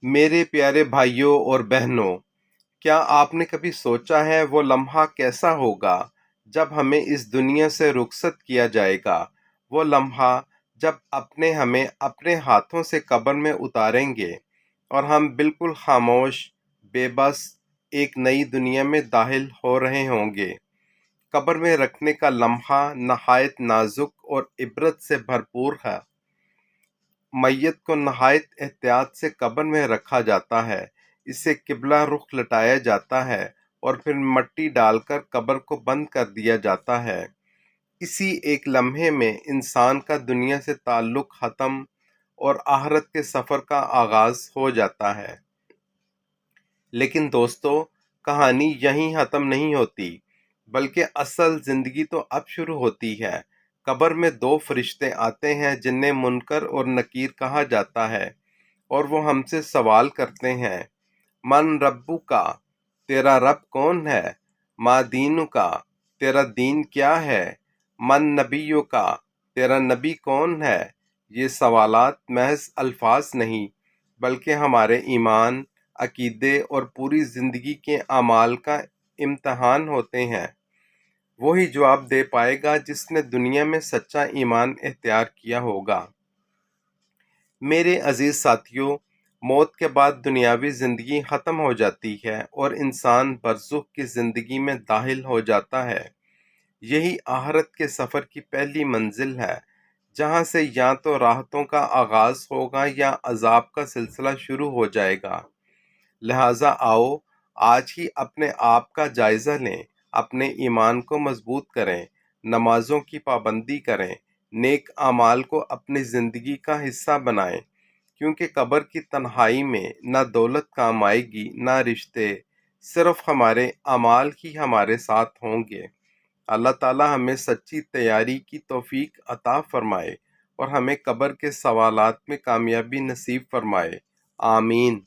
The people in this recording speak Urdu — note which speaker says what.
Speaker 1: میرے پیارے بھائیوں اور بہنوں، کیا آپ نے کبھی سوچا ہے وہ لمحہ کیسا ہوگا جب ہمیں اس دنیا سے رخصت کیا جائے گا؟ وہ لمحہ جب ہمیں اپنے ہاتھوں سے قبر میں اتاریں گے اور ہم بالکل خاموش، بے بس ایک نئی دنیا میں داخل ہو رہے ہوں گے۔ قبر میں رکھنے کا لمحہ نہایت نازک اور عبرت سے بھرپور ہے۔ میت کو نہایت احتیاط سے قبر میں رکھا جاتا ہے، اسے قبلہ رخ لٹایا جاتا ہے اور پھر مٹی ڈال کر قبر کو بند کر دیا جاتا ہے۔ اسی ایک لمحے میں انسان کا دنیا سے تعلق ختم اور آخرت کے سفر کا آغاز ہو جاتا ہے۔ لیکن دوستو، کہانی یہیں ختم نہیں ہوتی، بلکہ اصل زندگی تو اب شروع ہوتی ہے۔ قبر میں دو فرشتے آتے ہیں جنہیں منکر اور نکیر کہا جاتا ہے، اور وہ ہم سے سوال کرتے ہیں: من ربو کا، تیرا رب کون ہے؟ ما دینو کا، تیرا دین کیا ہے؟ من نبیو کا، تیرا نبی کون ہے؟ یہ سوالات محض الفاظ نہیں، بلکہ ہمارے ایمان، عقیدے اور پوری زندگی کے اعمال کا امتحان ہوتے ہیں۔ وہی جواب دے پائے گا جس نے دنیا میں سچا ایمان اختیار کیا ہوگا۔ میرے عزیز ساتھیوں، موت کے بعد دنیاوی زندگی ختم ہو جاتی ہے اور انسان برزخ کی زندگی میں داخل ہو جاتا ہے۔ یہی آخرت کے سفر کی پہلی منزل ہے، جہاں سے یا تو راحتوں کا آغاز ہوگا یا عذاب کا سلسلہ شروع ہو جائے گا۔ لہٰذا آؤ آج ہی اپنے آپ کا جائزہ لیں، اپنے ایمان کو مضبوط کریں، نمازوں کی پابندی کریں، نیک اعمال کو اپنی زندگی کا حصہ بنائیں، کیونکہ قبر کی تنہائی میں نہ دولت کام آئے گی، نہ رشتے، صرف ہمارے اعمال ہی ہمارے ساتھ ہوں گے۔ اللہ تعالی ہمیں سچی تیاری کی توفیق عطا فرمائے اور ہمیں قبر کے سوالات میں کامیابی نصیب فرمائے۔ آمین۔